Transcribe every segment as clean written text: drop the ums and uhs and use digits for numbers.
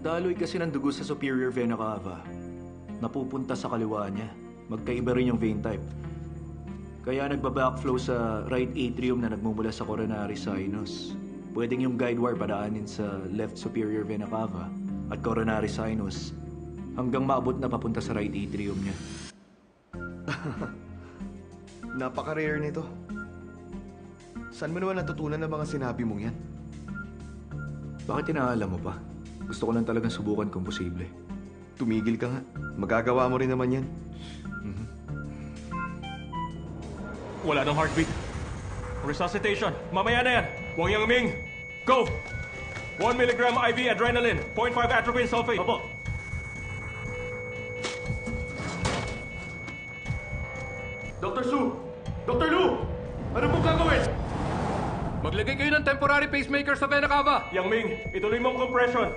Ang daloy kasi ng dugo sa superior vena cava, napupunta sa kaliwa niya. Magkaiba rin yung vein type. Kaya nagba-backflow sa right atrium na nagmumula sa coronary sinus. Pwedeng yung guide wire padaanin sa left superior vena cava at coronary sinus hanggang maabot na papunta sa right atrium niya. Napaka-rare nito. Saan mo naman natutunan ng mga sinabi mong yan? Bakit inaalam mo pa? Gusto ko lang talagang subukan kung posible. Tumigil ka nga. Magagawa mo rin naman yan. Wala nang heartbeat. Resuscitation. Mamaya na yan. Wang Yangming, go! 1 milligram IV adrenaline, 0.5 atropine sulfate. Opo. Dr. Su! Dr. Lu! Ano pong gagawin? Maglagay kayo ng temporary pacemaker sa vena cava. Yangming, ituloy mo ang compression.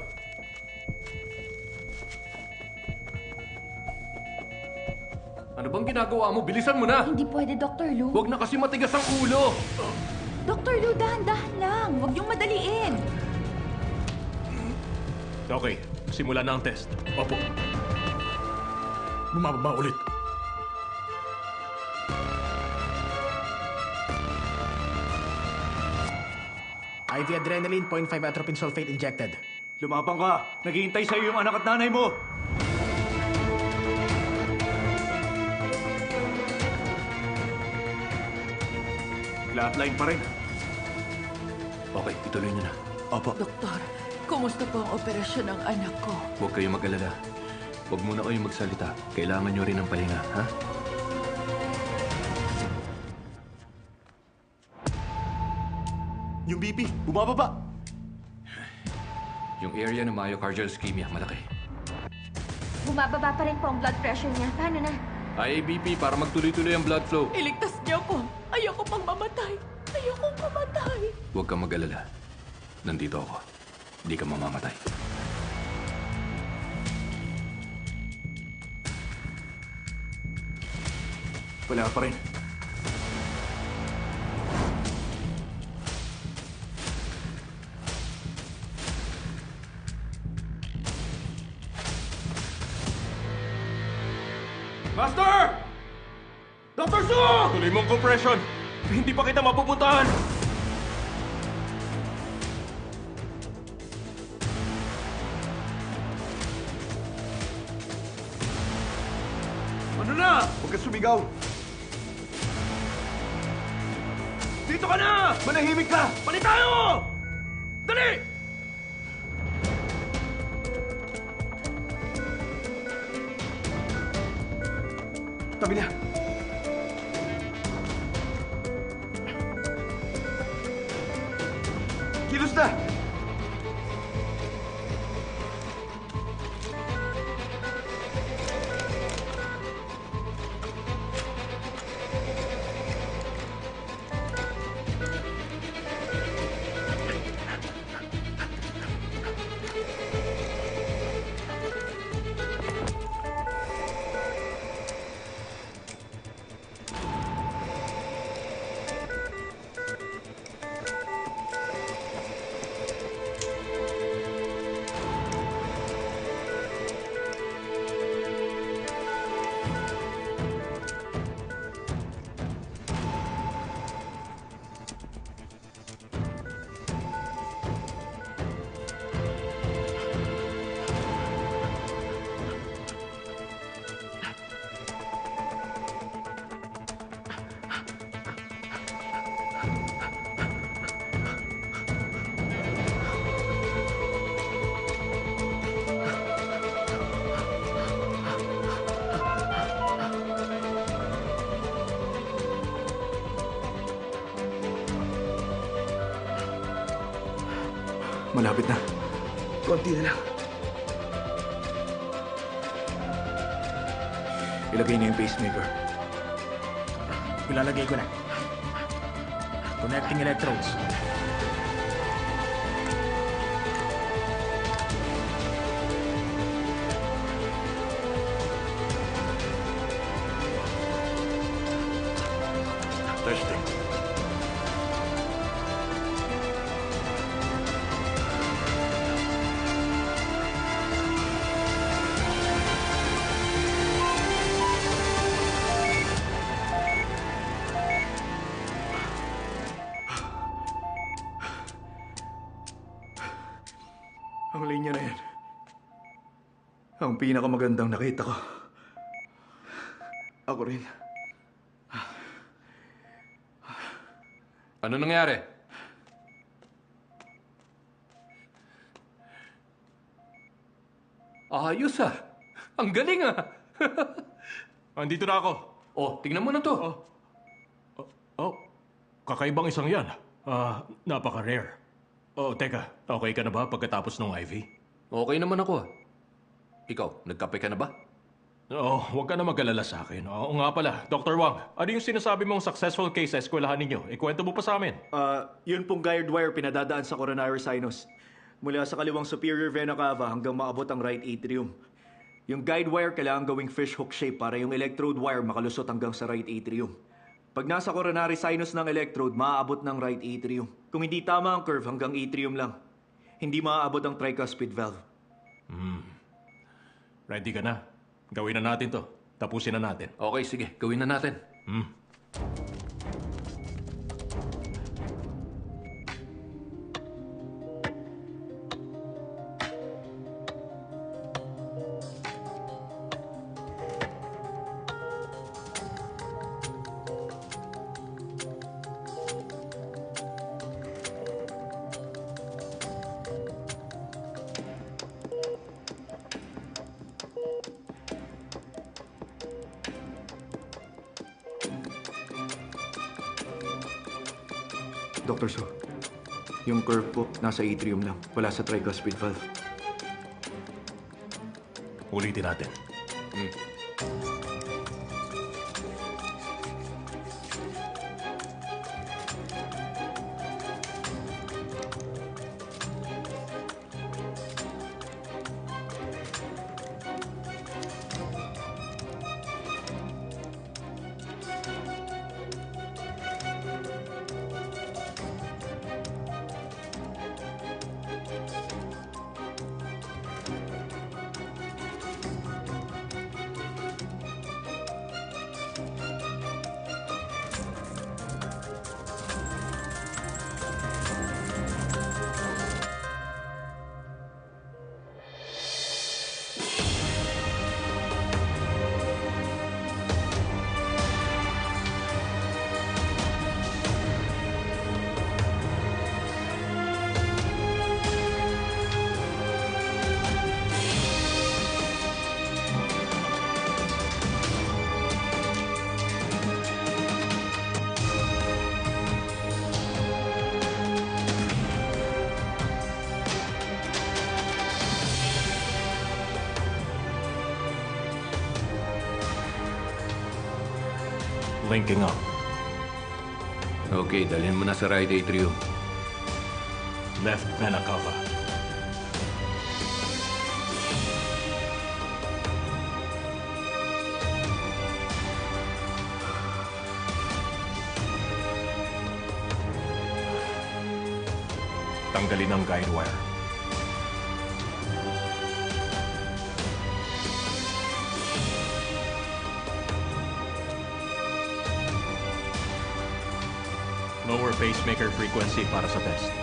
Ano bang ginagawa mo? Bilisan mo na! Hindi pwede, Dr. Lu. Huwag na kasi matigas ang ulo! Dr. Lu, dahan-dahan lang. Huwag niyong madaliin. Okay, simula na ang test. Opo. Bumababa ulit. IV adrenaline, 0.5 atropine sulfate injected. Lumabang ka! Naghihintay sa'yo yung anak at nanay mo! Flatline pa rin. Okay, ituloy niyo na. Opo. Doktor, kumusta po ang operasyon ng anak ko? Huwag kayong mag-alala. Huwag muna kayong magsalita. Kailangan niyo rin ng pahinga, ha? Yung BP, bumababa. Yung area ng myocardial ischemia, malaki. Bumababa pa rin po ang blood pressure niya. Paano na? IABP para magtuloy-tuloy ang blood flow. Iligtas niyo ako. Ayoko pang mamatay. Ayokong mamatay. Huwag kang mag-alala. Nandito ako. Hindi ka mamamatay. Wala pa rin. Master! Dr. Su! Tuloy mo ang compression. Hindi pa kita mapupuntahan. Ano na? Huwag ka sumigaw. Dito ka na! Manahimik ka! Balik tayo! Dali! Tabi na. Kilos na! Malapit na. Konti na lang. Ilagay niyo yung pacemaker. Ilalagay ko na. Connecting electrodes. Testing. Ang linya na yan. Ang pinakamagandang nakita ko. Ako rin. Ano nangyari? Ayos ah. Ang galing ah. Andito na ako. Oh, tingnan mo na to. Oh, kakaibang isang yan. Napaka-rare. Oh, teka. Okay ka na ba pagkatapos ng IV? Okay naman ako ah. Ikaw, nagkape ka na ba? Oo, huwag ka na mag-alala sa akin. Oo nga pala, Dr. Wang, ano yung sinasabi mong successful case sa eskwelahan ninyo? Ikwento mo pa sa amin. Yun pong guide wire pinadadaan sa coronary sinus. Mula sa kaliwang superior vena cava hanggang maabot ang right atrium. Yung guide wire kailangan gawing fishhook shape para yung electrode wire makalusot hanggang sa right atrium. Pag nasa coronary sinus ng electrode, maaabot ng right atrium. Kung hindi tama ang curve, hanggang atrium lang. Hindi maaabot ang tricuspid valve. Ready ka na? Gawin na natin to. Tapusin na natin. Okay, sige. Gawin na natin. Dr. So, yung curve po nasa atrium lang. Wala sa tricuspid valve. Ulitin natin. Linking up. Okay, dalhin mo na sa right atrium. Left vena cava. Tanggalin ang guide wire. Lower pacemaker frequency para sa test.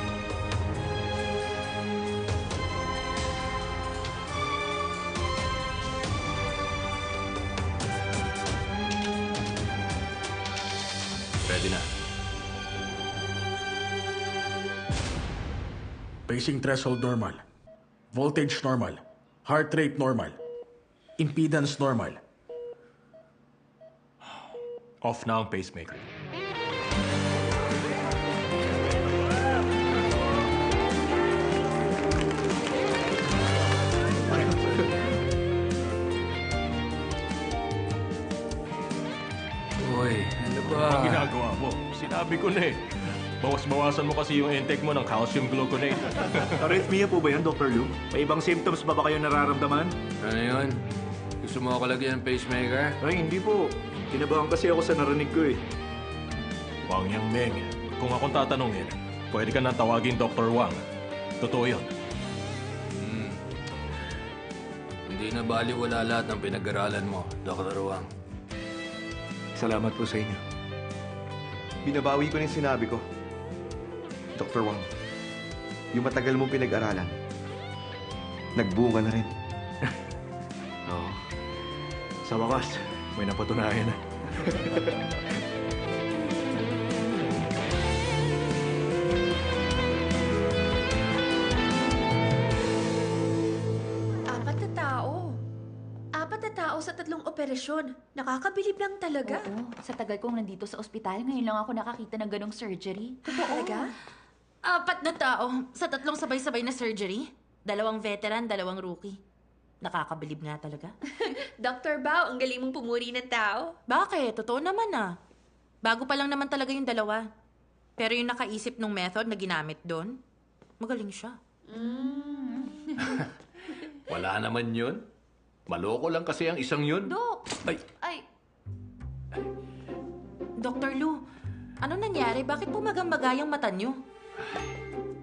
Ready na. Pacing threshold normal. Voltage normal. Heart rate normal. Impedance normal. Off na ang pacemaker. Uy, ano ba? Ang ginagawa mo? Sinabi ko na eh. Bawas-bawasan mo kasi yung intake mo ng calcium gluconate. Arrhythmia po ba yan, Dr. Liu? May ibang symptoms ba kayo nararamdaman? Ano yun? Gusto mo ako lagyan ng pacemaker? Ay, hindi po. Kinabahan kasi ako sa narinig ko eh. Wang Yang Meng, kung akong tatanungin, pwede ka nang tawagin Dr. Wang. Totoo yun. Hindi na baliwala lahat ng pinag-aralan mo, Dr. Wang. Salamat po sa inyo. Binabawi ko na yung sinabi ko. Dr. Wang, yung matagal mong pinag-aralan, Nagbunga na rin. Oo. Sa wakas, may napatunayan na. Apat na tao. Apat na tao sa 3 operasyon. Nakakabilib lang talaga. Oo. Sa tagal kong nandito sa ospital, ngayon lang ako nakakita ng ganong surgery. Talaga? 4 na tao sa 3 sabay-sabay na surgery. 2 veteran, 2 rookie. Nakakabilib nga talaga. Dr. Bao, ang galing mong pumuri ng tao. Bakit? Totoo naman ah. Bago pa lang naman talaga yung 2. Pero yung nakaisip ng method na ginamit doon, magaling siya. Wala naman yun. Maloko lang kasi ang isang yun. Dok! Ay, Ay! Dr. Lu, ano nangyari? Bakit pumagambaga yung mata niyo?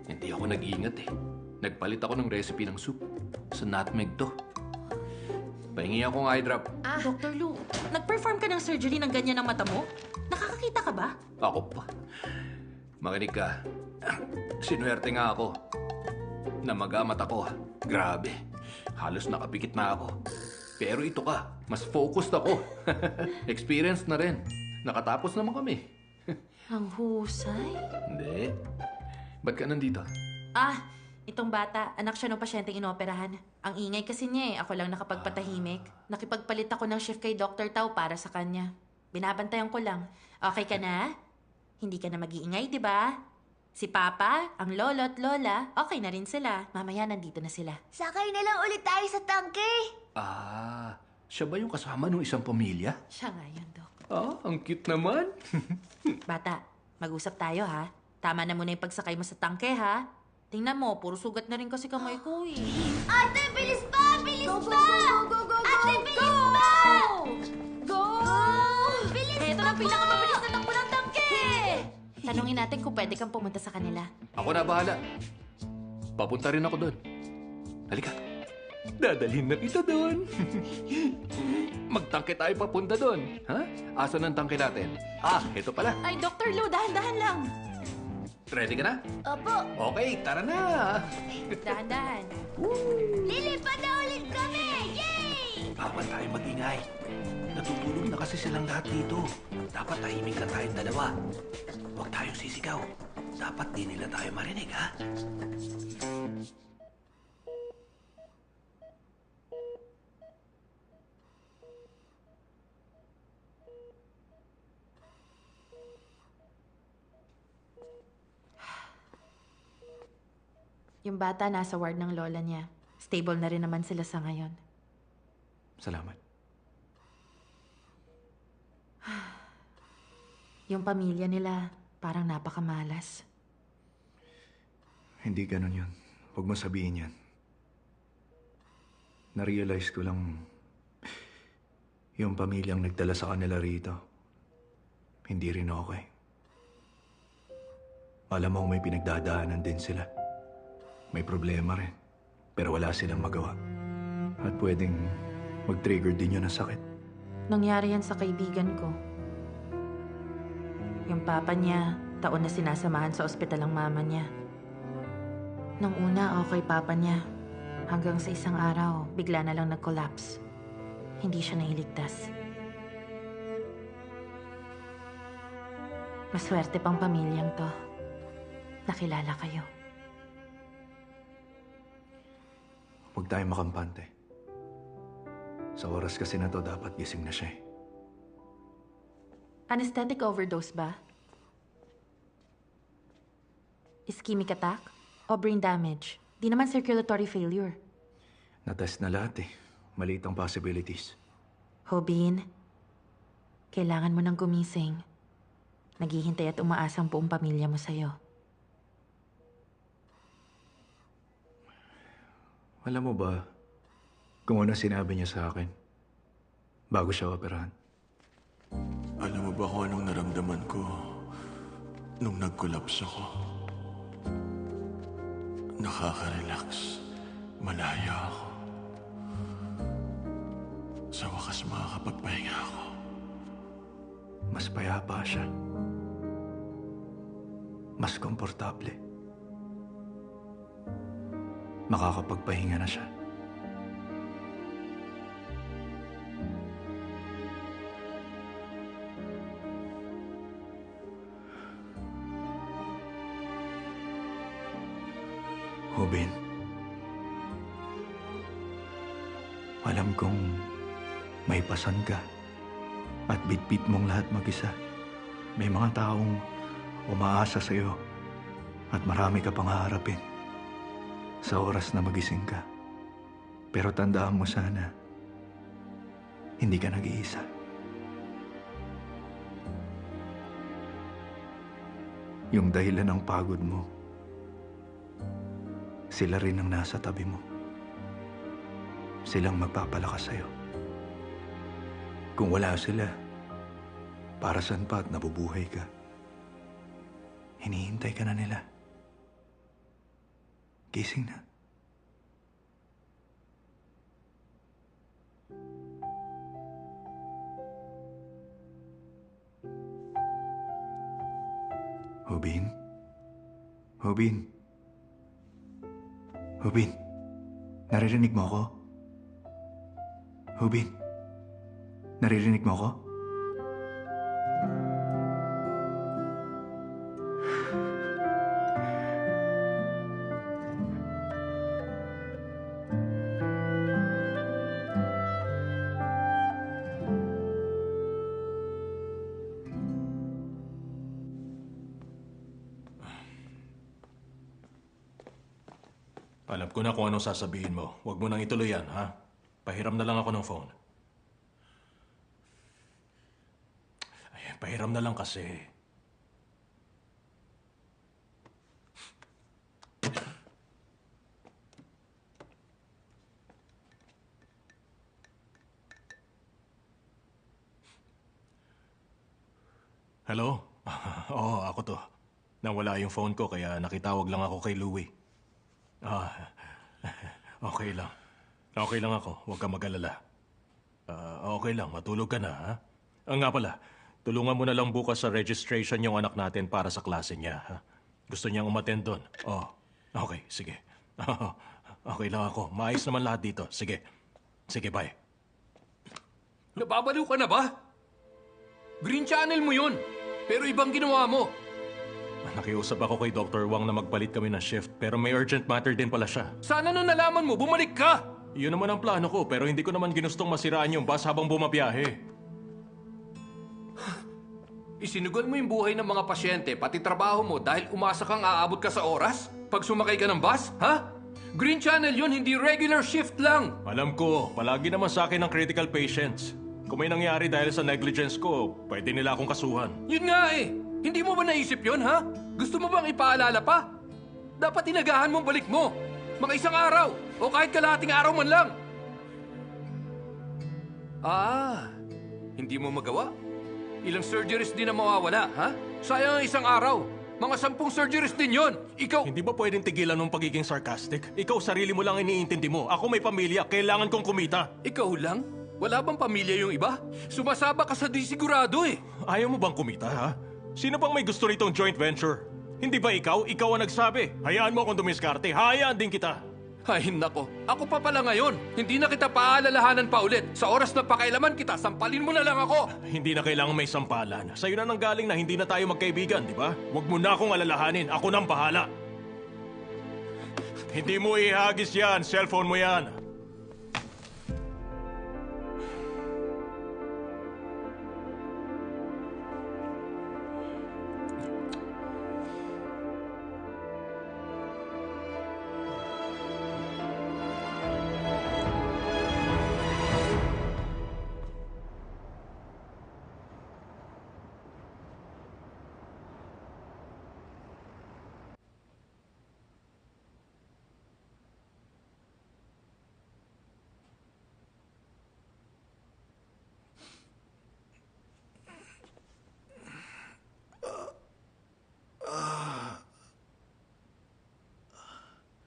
hindi ako nag-iingat eh. Nagpalit ako ng recipe ng soup. Sa nutmeg to. Pahingi akong eye drop. Dr. Lu, nag-perform ka ng surgery ng ganyan ang mata mo? Nakakakita ka ba? Ako pa. Makinig ka. Sinuwerte nga ako. Namagamat ako. Grabe. Halos nakapikit na ako. Pero ito ka. Mas focused ako. Experience na rin. Nakatapos naman kami. Ang husay. Hindi. Ba't ka nandito? Itong bata, anak siya ng pasyenteng inoperahan. Ang ingay kasi niya eh. Ako lang nakapagpatahimik. Nakipagpalit ako ng shift kay Dr. Tao para sa kanya. Binabantayan ko lang. Okay ka na? Hindi ka na mag-iingay, di ba? Si Papa, ang lolo at lola, okay na rin sila. Mamaya nandito na sila. Sakay na lang ulit tayo sa tangke. Siya ba yung kasama ng isang pamilya? Siya nga yun, Dok. Ang cute naman. Bata, mag-usap tayo ha. Tama na muna yung pagsakay mo sa tangke ha. Tingnan mo, puro sugat na rin kasi kamay ko eh. Ate, bilis pa! Bilis pa! Go! Ate, bilis pa! Go! Bilis Ito na ang pinakamabilis na takbo ng tangke! Tanungin natin kung pwede kang pumunta sa kanila. Ako na bahala. Papunta rin ako doon. Halika. Dadalhin na kita doon. Magtangke tayo papunta doon. Ha? Asan ang tangke natin? Ito pala. Ay, Dr. Lu, dahan-dahan lang. Ready ka na? Opo, Okay, tara na. Dahan-dahan. lilipad na ulit kami! Yay! Bawal tayo magingay. Natutulog na kasi silang lahat dito. Dapat tahimik na tayong dalawa. Huwag tayong sisigaw. Dapat di nila tayo marinig, ha? Yung bata nasa ward ng lola niya. Stable na rin naman sila sa ngayon. Salamat. Yung pamilya nila, parang napakamalas. Hindi ganun yun. Huwag mo sabihin yan. Na-realize ko lang yung pamilyang nagdala sa kanila rito. Hindi rin okay. Alam mo may pinagdadaanan din sila. May problema rin. Pero wala silang magawa. At pwedeng mag-trigger din yun ng sakit. Nangyari yan sa kaibigan ko. Yung papa niya, taon na sinasamahan sa ospital ang mama niya. Nung una, okay papa niya. Hanggang sa isang araw, bigla na lang nag-collapse. Hindi siya nailigtas. Maswerte pang pamilyang to. Nakilala kayo. Huwag tayong makampante. Sa oras kasi na to, dapat gising na siya eh. Anesthetic overdose ba? Ischemic attack? O brain damage? Di naman circulatory failure. Natest na lahat eh. Maliit ang possibilities. Hobin, kailangan mo nang gumising. Naghihintay at umaasa ang buong pamilya mo sa'yo. Alam mo ba kung ano sinabi niya sa akin bago siya operahan? Alam mo ba kung anong naramdaman ko nung nag-collapse ako? Nakaka-relax. Malaya ako. Sa wakas makakapagpahinga ako. Mas payapa siya. Mas komportable. Makakapagpahinga na siya. Hubin, alam kong may pasan ka at bitbit mong lahat mag-isa. May mga taong umaasa sa'yo at marami ka pang haharapin sa oras na magising ka. Pero tandaan mo sana, hindi ka nag-iisa. Yung dahilan ng pagod mo, sila rin ang nasa tabi mo. Silang magpapalakas sa'yo. Kung wala sila, para saan pa at nabubuhay ka? Hinihintay ka na nila. Gising na. Hubin? Hubin? Hubin? Naririnig mo ako? Hubin? Naririnig mo ako? Alam ko na kung anong sasabihin mo. Huwag mo nang ituloy yan, ha? Pahiram na lang ako ng phone. Ay, pahiram na lang kasi. Hello? Oo, ako to. Nawala yung phone ko kaya nakitawag lang ako kay Louie. Okay lang. Okay lang ako. Huwag kang mag-alala. Okay lang. Matulog ka na, ha? Nga pala, tulungan mo na lang bukas sa registration yung anak natin para sa klase niya, ha? Gusto niyang umattend doon. Oh, okay. Sige. Okay lang ako. Maayos naman lahat dito. Sige. Sige, bye. Nababaliw ka na ba? Green Channel mo yun. Pero ibang ginawa mo. Nakiusap ako kay Dr. Wang na magpalit kami ng shift, pero may urgent matter din pala siya. Sana nung nalaman mo, bumalik ka! Yun naman ang plano ko, pero hindi ko naman ginustong masiraan yung bus habang bumabiyahe. Isinugal mo yung buhay ng mga pasyente, pati trabaho mo dahil umasa kang aabot ka sa oras? Pag sumakay ka ng bus, ha? Green Channel yun, hindi regular shift lang! Alam ko, palagi naman sa akin ang critical patients. Kung may nangyari dahil sa negligence ko, pwede nila akong kasuhan. Yun nga eh! Hindi mo ba naisip yun, ha? Gusto mo bang ipaalala pa? Dapat inagahan mong balik mo. Mga isang araw, o kahit kalahating araw man lang. Hindi mo magawa? Ilang surgeries din na mawawala, ha? Sayang ang isang araw. Mga 10 surgeries din yon. Ikaw... Hindi ba pwedeng tigilan ng pagiging sarcastic? Ikaw sarili mo lang iniintindi mo. Ako may pamilya, kailangan kong kumita. Ikaw lang? Wala bang pamilya yung iba? Sumasaba ka sa di sigurado eh. Ayaw mo bang kumita, ha? Sino bang may gusto nitong joint venture? Hindi ba ikaw? Ikaw ang nagsabi. Hayaan mo akong dumiskarte. Hayaan din kita. Ay, nako. Ako pa pala ngayon. Hindi na kita paalalahanan pa ulit. Sa oras na pakailaman kita, sampalin mo na lang ako. Hindi na kailangan may sampalan. Sa'yo na nanggaling na hindi na tayo magkaibigan, di ba? Huwag mo na akong alalahanin. Ako nang bahala. Hindi mo ihagis yan. Cellphone mo yan.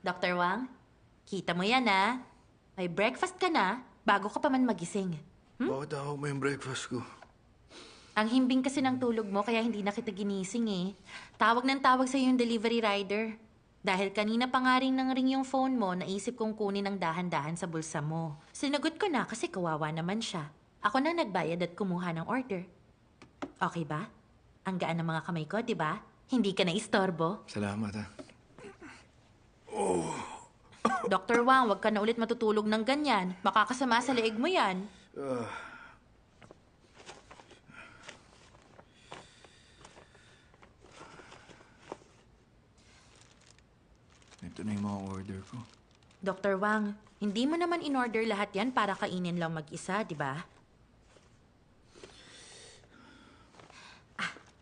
Dr. Wang, kita mo yan, ha? May breakfast ka na bago ka pa man magising. Bakit ako may breakfast ko? Ang himbing kasi ng tulog mo kaya hindi na kita ginising eh. Tawag ng tawag sa yung delivery rider. Dahil kanina pa nga rin nang ring yung phone mo, naisip kong kunin ng dahan-dahan sa bulsa mo. Sinagot ko na kasi kawawa naman siya. Ako na nagbayad at kumuha ng order. Okay ba? Ang gaan ng mga kamay ko, di ba? Hindi ka na istorbo. Salamat, ha. Oh. Dr. Wang, huwag ka na ulit matutulog ng ganyan. Makakasama sa leeg mo yan. Ito na yung mga order ko. Dr. Wang, hindi mo naman in-order lahat yan para kainin lang mag-isa, di ba?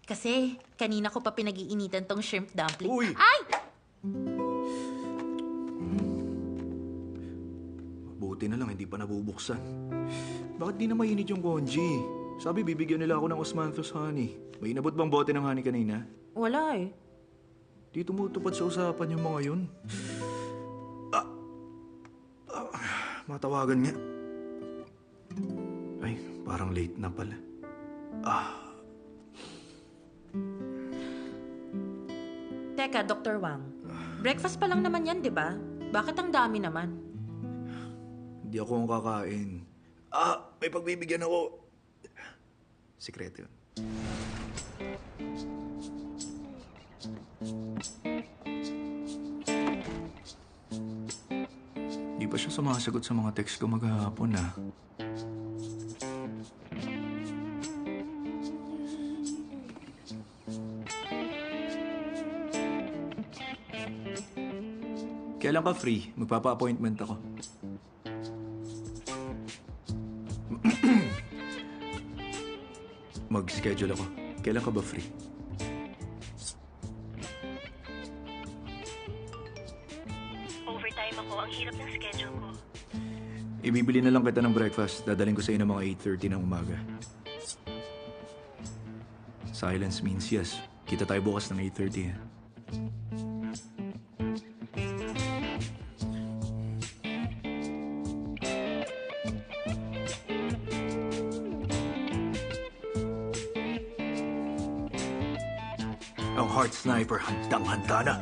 Kasi kanina ko pa pinag-iinitan tong shrimp dumpling. Uy! Ay! Buti na lang, hindi pa nabubuksan. Bakit di na mainit yung congee? Sabi, bibigyan nila ako ng osmanthus honey. May inabot bang bote ng honey kanina? Wala eh. Di tumutupad sa usapan yung mga yun. Matawagan nga. Ay, parang late na pala. Teka, Dr. Wang. Breakfast pa lang naman yan, di ba? Bakit ang dami naman? Hindi ako ang kakain. May pagbibigyan ako. Sikreto yun. Di pa siya sumasagot sa mga text ko maghahapon, Kailan ka free? Magpapa-appointment ako. Mag-schedule ako. Kailan ka ba free? Overtime ako. Ang hirap ng schedule ko. Ibibili na lang kita ng breakfast. Dadaling ko sa iyo ng mga 8:30 ng umaga. Silence means yes. Kita tayo bukas ng 8:30. Ang heart sniper, handang-handa na.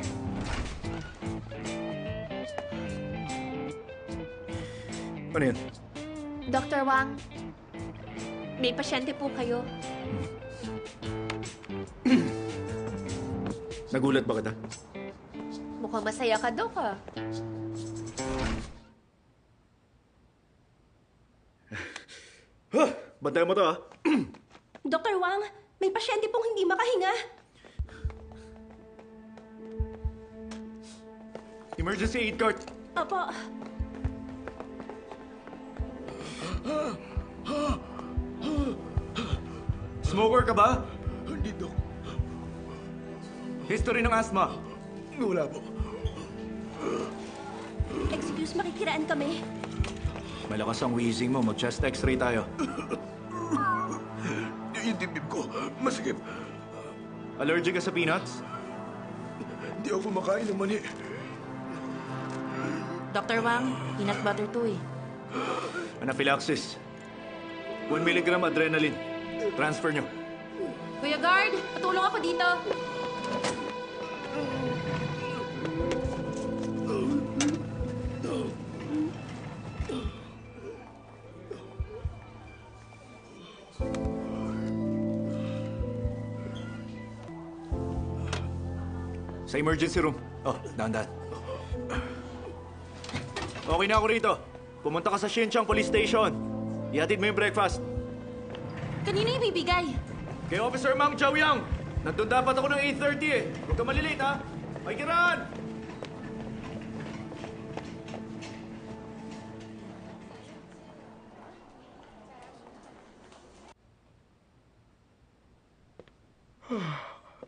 Ano yan? Dr. Wang, may pasyente po kayo. Nagulat ba kita? Mukhang masaya ka, Dok, ah. Bantayan mo to, ha? Dr. Wang, may pasyente pong hindi makahinga. Emergency aid cart. Opo. Smoker ka ba? Hindi, Dok. History ng asthma. Wala po. Excuse, makikiraan kami. Malakas ang wheezing mo. Mag-chest x-ray tayo. Yung dibdib ko, masikip. Allergic ka sa peanuts? Hindi ako kumakain ng mani. Dr. Wang, peanut butter to eh. Anaphylaxis. 1 milligram adrenaline. Transfer nyo. Kuya Guard, patulong ako dito. Sa emergency room. Oh, dahan-dahan. Okay na ako rito. Pumunta ka sa Xinjiang Police Station. Ihatid mo yung breakfast. Kanino ibibigay? Kay Officer Mang Chaoyang. Nandun dapat ako ng 8:30 eh. Huwag ka malilate, ha? Ay, kiraan!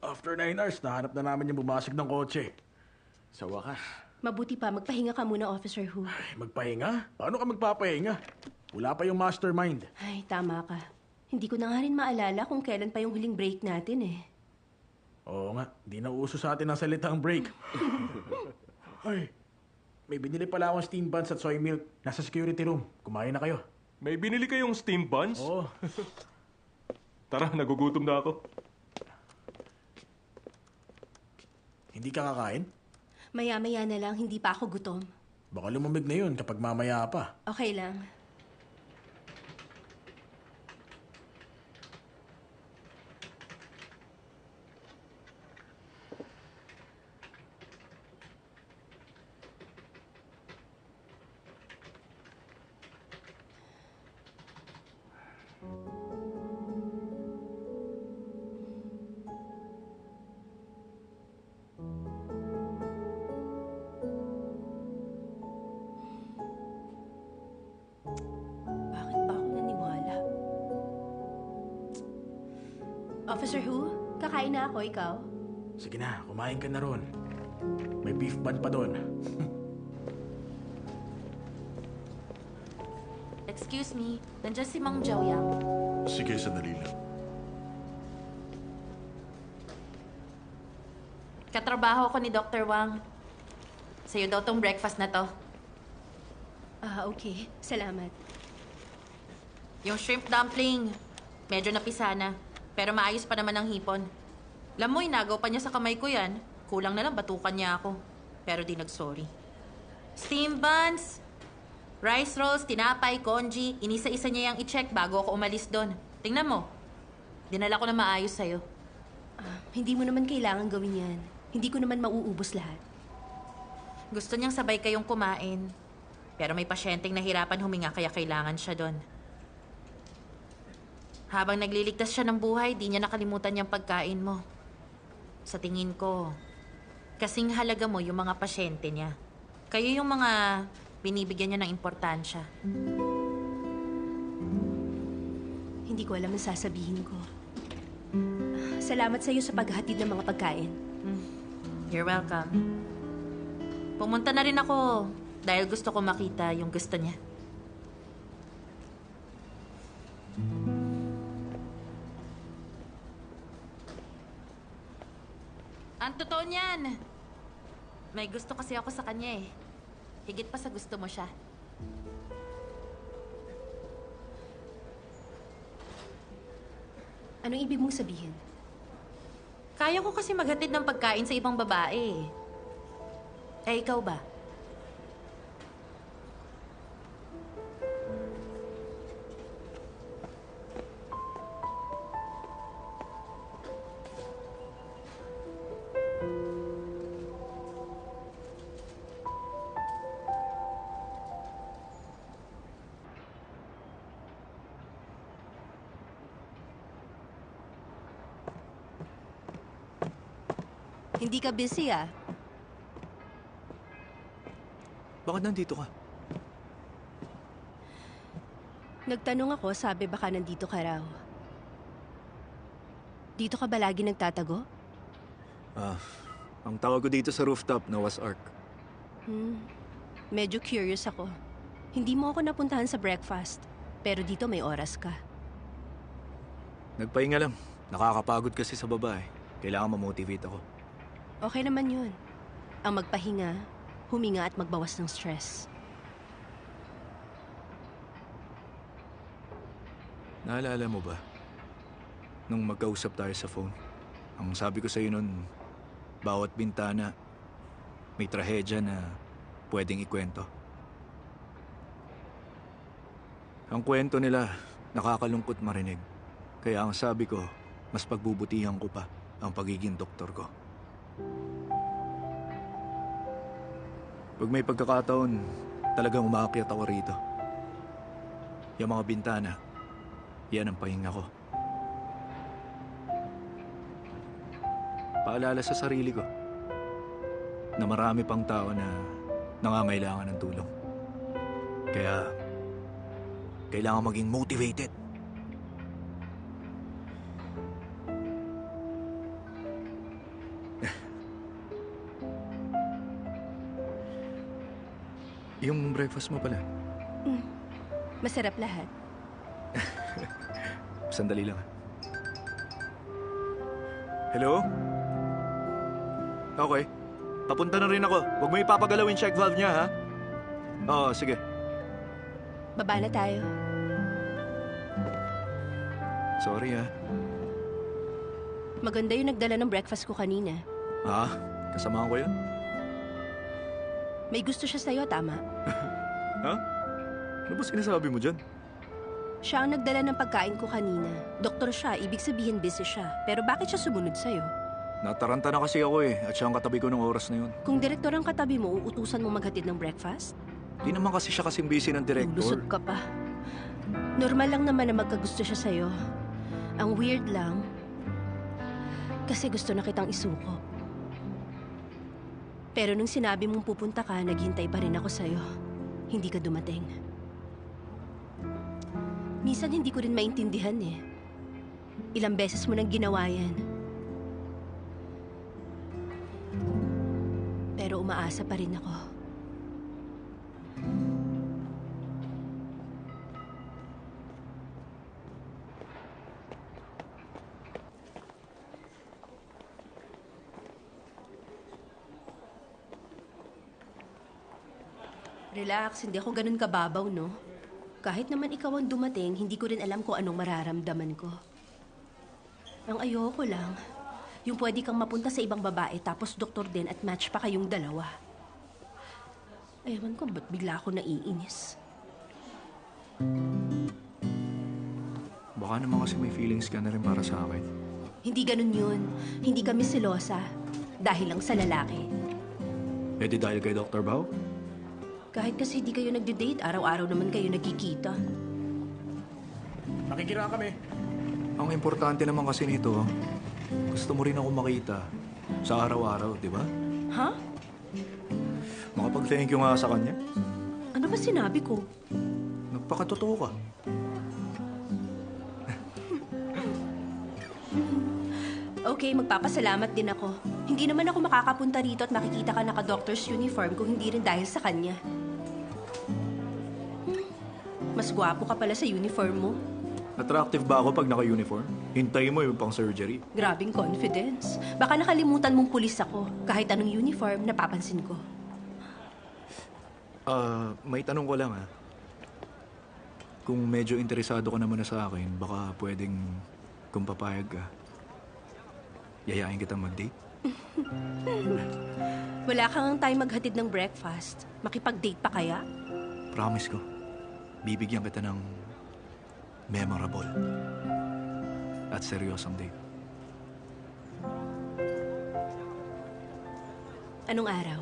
After 9 hours, nahanap na namin yung bumasag ng kotse. Sa wakas. Mabuti pa, magpahinga ka muna, Officer Hu. Ay, magpahinga? Paano ka magpapahinga? Wala pa yung mastermind. Ay, tama ka. Hindi ko na nga rin maalala kung kailan pa yung huling break natin eh. Oo nga, di na uso sa atin ang salitang break. Ay, may binili pala akong steam buns at soy milk. Nasa security room. Kumain na kayo. May binili kayong steam buns? Oo. Tara, nagugutom na ako. Hindi ka kakain? Maya-maya na lang, hindi pa ako gutom. Baka lumamig na yun kapag mamaya pa. Okay lang. Officer Hu, kakain na ako, ikaw? Sige na, kumain ka na ron. May beef bun pa doon. Excuse me, nandiyan si Mang Zhao Yang. Sige, sandali lang. Katrabaho ako ni Dr. Wang. Sa'yo daw tong breakfast na to. Ah, okay. Salamat. Yung shrimp dumpling, medyo napisa na. Pero maayos pa naman ang hipon. Alam mo, inagaw pa niya sa kamay ko yan. Kulang na lang, batukan niya ako. Pero di nag-sorry. Steam buns, rice rolls, tinapay, congee. Inisa-isa niya yung i-check bago ako umalis doon. Tingnan mo. Dinala ko na maayos sa'yo. Hindi mo naman kailangan gawin yan. Hindi ko naman mauubos lahat. Gusto niyang sabay kayong kumain. Pero may pasyenteng nahirapan huminga kaya kailangan siya doon. Habang nagliligtas siya ng buhay, di niya nakalimutan yung pagkain mo. Sa tingin ko, kasing halaga mo yung mga pasyente niya. Kayo yung mga binibigyan niya ng importansya. Hindi ko alam ang sasabihin ko. Salamat sa iyo sa paghatid ng mga pagkain. You're welcome. Pumunta na rin ako dahil gusto ko makita yung gusto niya. Ang totoo niyan. May gusto kasi ako sa kanya eh. Higit pa sa gusto mo siya. Anong ibig mong sabihin? Kaya ko kasi maghatid ng pagkain sa ibang babae. Eh, ikaw ba? Hindi ka busy ah. Bakit nandito ka? Nagtanong ako, sabi baka nandito ka raw. Dito ka ba lagi nagtatago? Ang tawag ko dito sa rooftop, Noah's Ark. Medyo curious ako. Hindi mo ako napuntahan sa breakfast, pero dito may oras ka. Nagpahinga lang. Nakakapagod kasi sa baba eh. Kailangan ma-motivate ako. Okay naman yun. Ang magpahinga, huminga at magbawas ng stress. Naalala mo ba? Nung magkausap tayo sa phone, ang sabi ko sa'yo nun, bawat bintana, may trahedya na pwedeng ikwento. Ang kwento nila, nakakalungkot marinig. Kaya ang sabi ko, mas pagbubutihan ko pa ang pagiging doktor ko. Pag may pagkakataon, talagang umaakyat ako rito. Yung mga bintana, yan ang pahinga ko. Paalala sa sarili ko na marami pang tao na nangangailangan ng tulong. Kaya, kailangan maging motivated. Yung breakfast mo pala. Masarap lahat. Sandali lang. Hello? Okay. Papunta na rin ako. Huwag mo ipapagalawin check valve niya, ha? Oo, sige. Baba na tayo. Sorry, ha? Maganda yung nagdala ng breakfast ko kanina. Ah, kasamahan ko yun? May gusto siya sa'yo, tama? Ha? Ano ba sinasabi mo dyan? Siya ang nagdala ng pagkain ko kanina. Doktor siya, ibig sabihin busy siya. Pero bakit siya sumunod sa'yo? Nataranta na kasi ako eh, at siya ang katabi ko ng oras na yun. Kung direktor ang katabi mo, uutusan mo maghatid ng breakfast? Di naman kasi siya kasing busy ng director. Lusot ka pa. Normal lang naman na magkagusto siya sa'yo. Ang weird lang, kasi gusto na kitang isuko. Pero nung sinabi mong pupunta ka, naghintay pa rin ako sa'yo. Hindi ka dumating. Minsan hindi ko rin maintindihan eh. Ilang beses mo nang ginawa yan. Pero umaasa pa rin ako. Relax, hindi ako ganun kababaw, no? Kahit naman ikaw ang dumating, hindi ko rin alam kung anong mararamdaman ko. Ang ayoko lang, yung pwede kang mapunta sa ibang babae tapos doktor din at match pa kayong dalawa. Ewan ko, ba't bigla ako naiinis? Baka naman kasi may feelings ka na rin para sa akin. Hindi ganun yun. Hindi kami selosa. Dahil lang sa lalaki. Eh di dahil kay Dr. Bao? Kahit kasi di kayo nagde-date, araw-araw naman kayo nagkikita. Nakikira kami. Ang importante naman kasi nito, gusto mo rin ako makita sa araw-araw, di ba? Ha? Makapag-thank you nga sa kanya. Ano ba sinabi ko? Nagpakatotoo ka. Okay, magpapasalamat din ako. Hindi naman ako makakapunta rito at makikita ka naka-doctor's uniform kung hindi rin dahil sa kanya. Mas gwapo ka pala sa uniform mo. Attractive ba ako pag naka-uniform? Hintayin mo yung pang surgery. Grabing confidence. Baka nakalimutan mong pulis ako. Kahit anong uniform, napapansin ko. May tanong ko lang Kung medyo interesado ka naman na sa akin, baka pwedeng kung papayag ka, yayain kitang mag-date? Wala kang time maghatid ng breakfast. Makipag-date pa kaya? Promise ko, bibigyan kita ng memorable at seryosong date. Anong araw?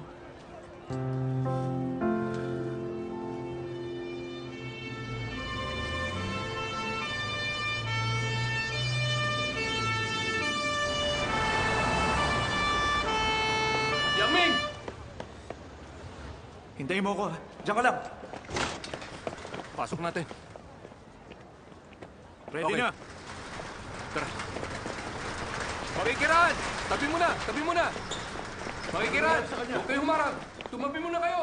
Yaming! Hintayin mo ako, ha? Diyan ka lang. Pasok natin. Ready Okay. na. Tara. Makikiran! Tabi mo na! Tabi mo na! Makikiran! Huwag kayo humarang! Tumabi muna kayo!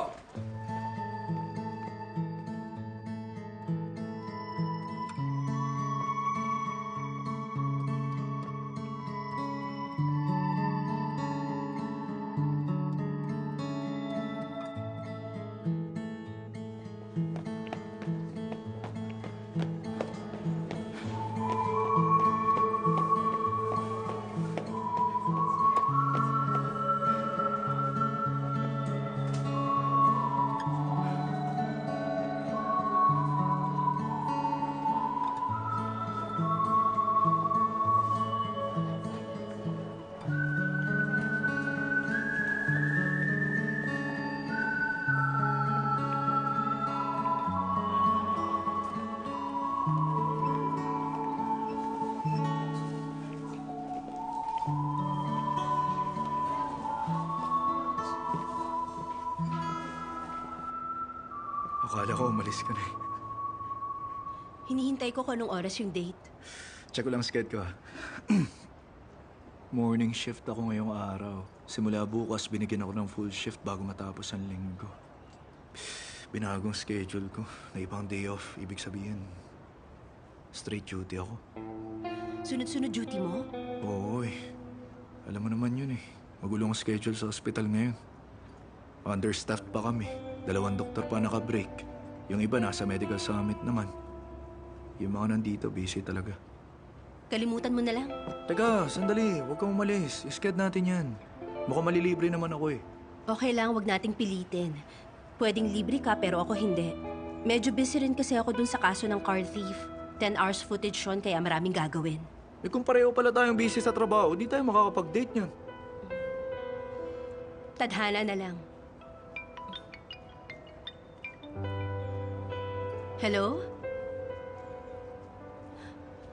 Akala ko umalis ka na eh. Hinihintay ko kung anong oras yung date. Check ko lang sked ko, Morning shift ako ngayong araw. Simula bukas, binigyan ako ng full shift bago matapos ang linggo. Binagong schedule ko. Na ibang day off, ibig sabihin, straight duty ako. Sunod-sunod duty mo? Oo eh. Alam mo naman yun eh. Magulong ang schedule sa ospital ngayon. Understaffed pa kami. 2 doktor pa naka-break. Yung iba nasa medical summit naman. Yung mga nandito, busy talaga. Kalimutan mo na lang. Teka, sandali. Huwag kang umalis. Isked natin yan. Mukhang malilibre naman ako eh. Okay lang, wag nating pilitin. Pwedeng libre ka pero ako hindi. Medyo busy rin kasi ako dun sa kaso ng car thief. 10 hours footage yun kaya maraming gagawin. Eh kung pareho pala tayong busy sa trabaho, di tayo makakapag-date niyan. Tadhana na lang. Hello?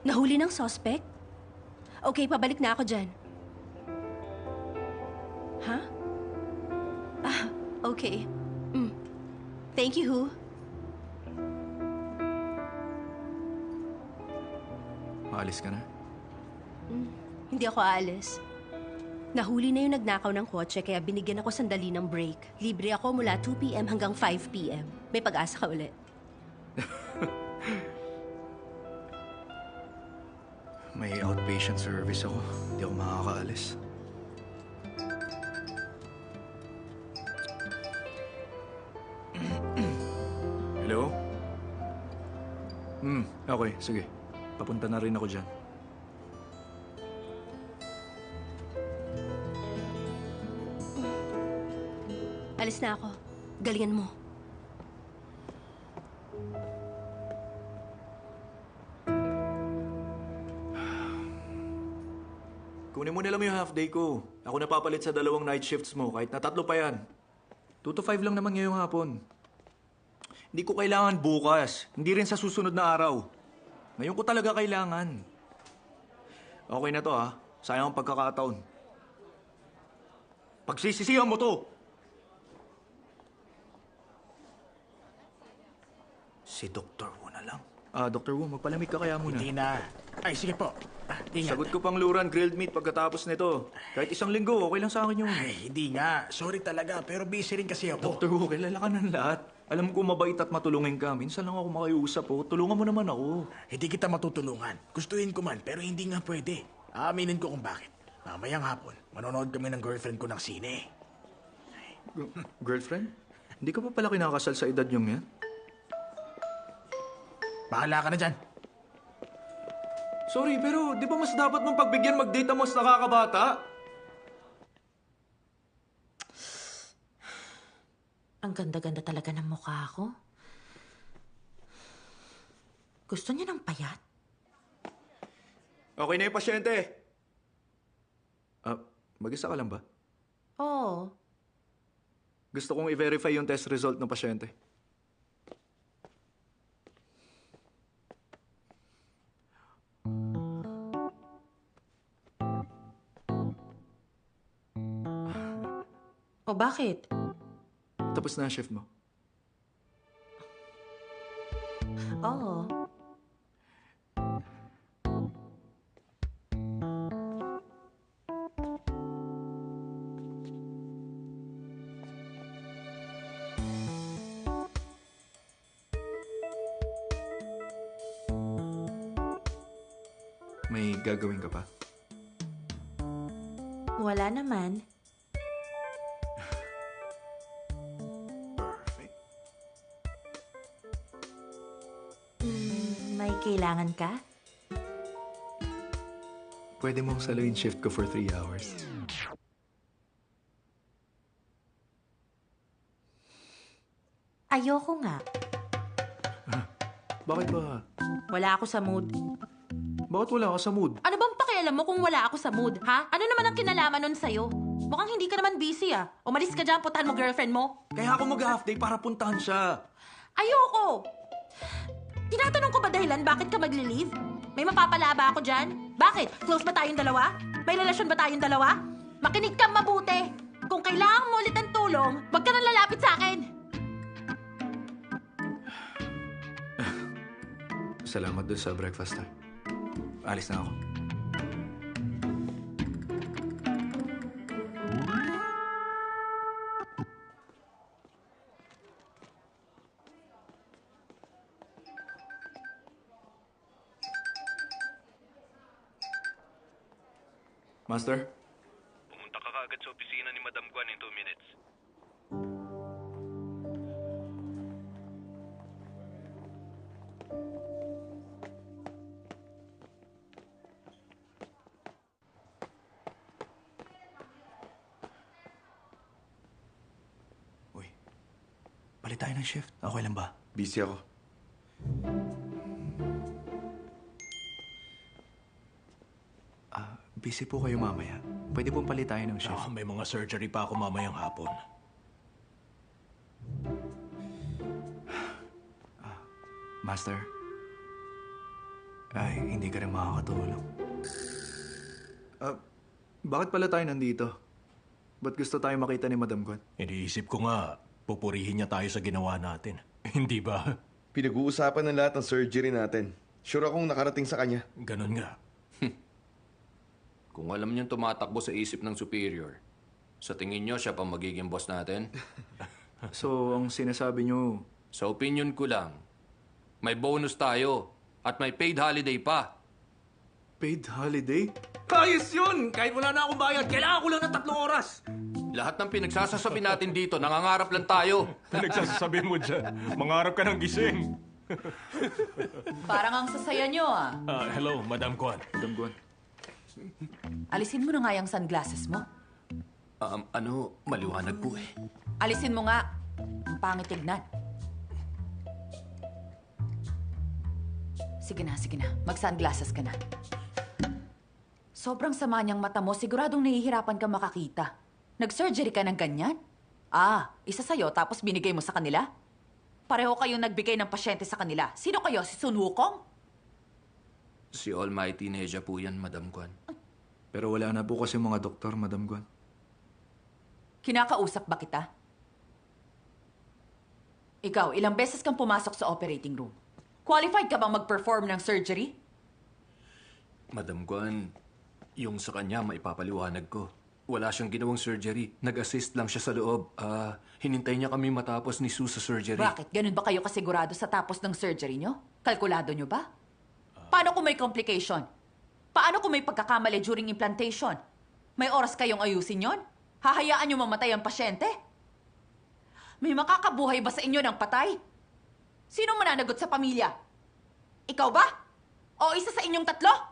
Nahuli ng suspect? Okay, pabalik na ako dyan. Ha? Ah, okay. Thank you, Hu. Maalis ka na? Hindi ako aalis. Nahuli na yung nagnakaw ng kotse kaya binigyan ako sandali ng break. Libre ako mula 2 p.m. hanggang 5 p.m. May pag-asa ka ulit. May outpatient service ako. Hindi ako makakaalis. Hello? Okay, sige. Papunta na rin ako dyan. Alis na ako. Galingan mo. Kunin mo na lang yung half day ko. Ako napapalit sa 2 night shifts mo, kahit na 3 pa yan. 2 to 5 lang naman ngayong hapon. Hindi ko kailangan bukas. Hindi rin sa susunod na araw. Ngayon ko talaga kailangan. Okay na to ha. Sayang ang pagkakataon. Pagsisisihan mo to! Si Dr. Wu na lang. Dr. Wu, magpalamig ka kaya muna. Hindi na. Ay, sige po. Ingat. Sagot ko pang luran grilled meat pagkatapos nito. Kahit 1 linggo, okay lang sa akin yun. Ay, hindi nga. Sorry talaga, pero busy rin kasi ako. Dr. Wu, kilala ka ng lahat. Alam ko mabait at matulungin ka. Minsan lang ako makiusap oh. Tulungan mo naman ako. Hindi kita matutulungan. Gustuhin ko man, pero hindi nga pwede. Aaminin ko kung bakit. Mamayang hapon, manonood kami ng girlfriend ko ng sine. Girlfriend? Hindi ka pa pala kinakasal sa edad yung yan? Bahala ka na dyan. Sorry, pero di ba mas dapat mong pagbigyan mag-date ang mas nakakabata? Ang ganda-ganda talaga ng mukha ko. Gusto niya ng payat? Okay na yung pasyente. Mag-isa ka lang ba? Oo. Gusto kong i-verify yung test result ng pasyente. O bakit? Tapos na ang shift mo. Oo. May gagawin ka pa? Wala naman. Perfect. May kailangan ka? Pwede mong saluhin shift ko for 3 hours. Ayoko nga. Bakit ba? Wala ako sa mood. Bakit wala ka sa mood? Ano bang pakialam mo kung wala ako sa mood, ha? Ano naman ang kinalaman nun sa'yo? Mukhang hindi ka naman busy, ah. Umalis ka dyan, putahan mo girlfriend mo. Kaya ako mag-half day para puntahan siya. Ayoko! Tinatanong ko ba dahilan bakit ka magli-leave? May mapapala ba ako dyan? Bakit? Close ba tayong dalawa? May relasyon ba tayong dalawa? Makinig kang mabuti! Kung kailangan mo ulit ng tulong, wag ka nang lalapit sa akin! Salamat dun sa breakfast, ha. Alis na ako. Master? Pumunta ka kaagad sa opisina ni Madam Guan in 2 minutes. Uy, palit tayo ng shift. Okay lang ba? Busy ako. Busy po kayo mamaya. Pwede pong palit tayo ng shift. May mga surgery pa ako mamayang hapon. Master? Ay, hindi ka rin makakatulong. Bakit pala tayo nandito? Ba't gusto tayo makita ni Madam Guan? Iniisip ko nga, pupurihin niya tayo sa ginawa natin. Hindi ba? Pinag-uusapan ng lahat ng surgery natin. Sure akong nakarating sa kanya. Ganun nga. Kung alam niyong tumatakbo sa isip ng superior, sa tingin niyo siya pa magiging boss natin? So, ang sinasabi nyo, Sa opinion ko lang, may bonus tayo at may paid holiday pa. paid holiday? Ayos yun! Kahit wala na akong bayad, kailangan ko lang ng 3 oras! Lahat ng pinagsasasabi natin dito, nangangarap lang tayo. Pinagsasabi mo dyan, mangarap ka ng gising. Parang ang sasaya nyo, ah. Hello, Madam Kwan. Madam Guan. Alisin mo na nga yung sunglasses mo. Maliwanag po eh. Alisin mo nga. Ang pangit tignan. Sige na. Mag-sunglasses ka na. Sobrang sama niyang mata mo. Siguradong nahihirapan ka makakita. Nag-surgery ka ng ganyan? Isa sa'yo tapos binigay mo sa kanila? Pareho kayong nagbigay ng pasyente sa kanila. Sino kayo? Si Sun Wukong? Si Almighty Neja po yan, Madam Kwan. Pero wala na po kasi mga doktor, Madam Guan. Kinakausap ba kita? Ikaw, ilang beses kang pumasok sa operating room? Qualified ka bang mag-perform ng surgery? Madam Kwan, yung sa kanya maipapaliwanag ko. Wala siyang ginawang surgery. Nag-assist lang siya sa loob. Hinintay niya kami matapos ni Sue sa surgery. Bakit? Ganun ba kayo kasigurado sa tapos ng surgery nyo? Kalkulado nyo ba? Paano kung may complication? Paano kung may pagkakamali during implantation? May oras kayong ayusin yon? Hahayaan nyo mamatay ang pasyente? May makakabuhay ba sa inyo ng patay? Sino mananagot sa pamilya? Ikaw ba? O isa sa inyong 3?